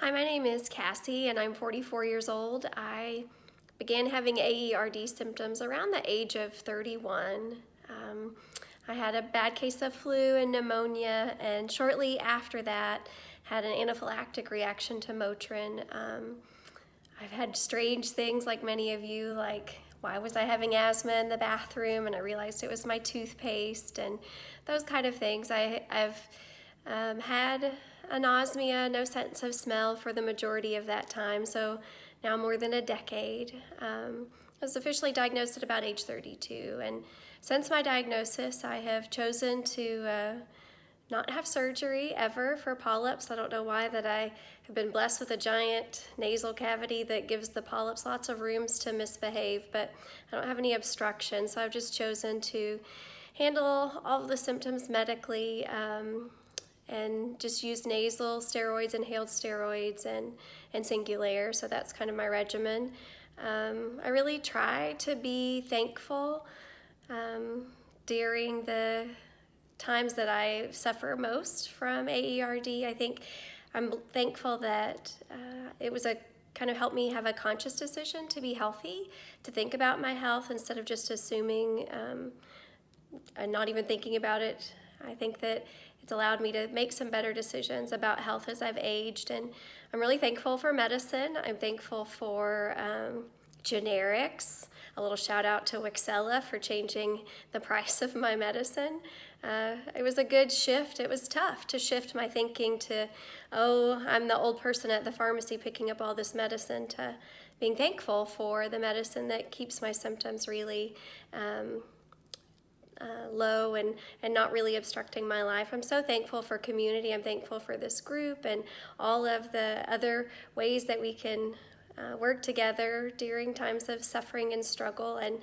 Hi, my name is Cassie and I'm 44 years old. I began having AERD symptoms around the age of 31. I had a bad case of flu and pneumonia, and shortly after that had an anaphylactic reaction to Motrin. I've had strange things like many of you, like why was I having asthma in the bathroom, and I realized it was my toothpaste and those kind of things. I've had anosmia, no sense of smell for the majority of that time, so now more than a decade. I was officially diagnosed at about age 32, and since my diagnosis I have chosen to not have surgery ever for polyps. I don't know why, that I have been blessed with a giant nasal cavity that gives the polyps lots of rooms to misbehave, but I don't have any obstruction, so I've just chosen to handle all of the symptoms medically and just use nasal steroids, inhaled steroids, and Singulair, so that's kind of my regimen. I really try to be thankful during the times that I suffer most from AERD. I think I'm thankful that it was a kind of helped me have a conscious decision to be healthy, to think about my health instead of just assuming and not even thinking about it. I think that it's allowed me to make some better decisions about health as I've aged, and I'm really thankful for medicine. I'm thankful for generics. A little shout out to Wixella for changing the price of my medicine. It was a good shift. It was tough to shift my thinking to, oh, I'm the old person at the pharmacy picking up all this medicine, to being thankful for the medicine that keeps my symptoms really low and not really obstructing my life. I'm so thankful for community. I'm thankful for this group and all of the other ways that we can work together during times of suffering and struggle. And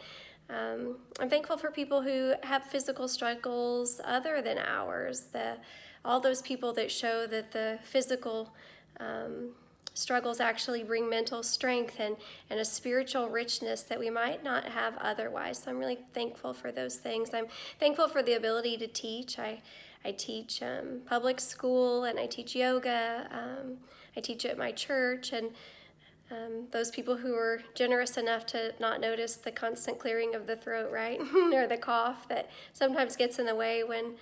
I'm thankful for people who have physical struggles other than ours, all those people that show that the physical struggles actually bring mental strength and a spiritual richness that we might not have otherwise. So I'm really thankful for those things. I'm thankful for the ability to teach. I teach public school, and I teach yoga. I teach at my church, and those people who are generous enough to not notice the constant clearing of the throat, right? Or the cough that sometimes gets in the way when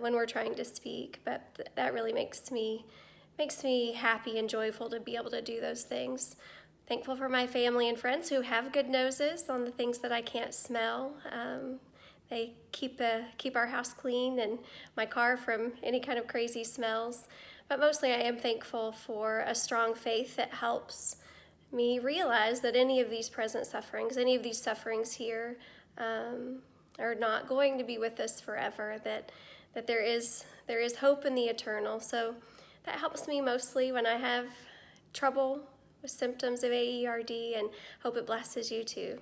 we're trying to speak. But that really makes me happy and joyful to be able to do those things. Thankful for my family and friends who have good noses on the things that I can't smell. They keep our house clean and my car from any kind of crazy smells. But mostly I am thankful for a strong faith that helps me realize that any of these present sufferings, any of these sufferings here, are not going to be with us forever, that there is hope in the eternal. So that helps me mostly when I have trouble with symptoms of AERD, and hope it blesses you too.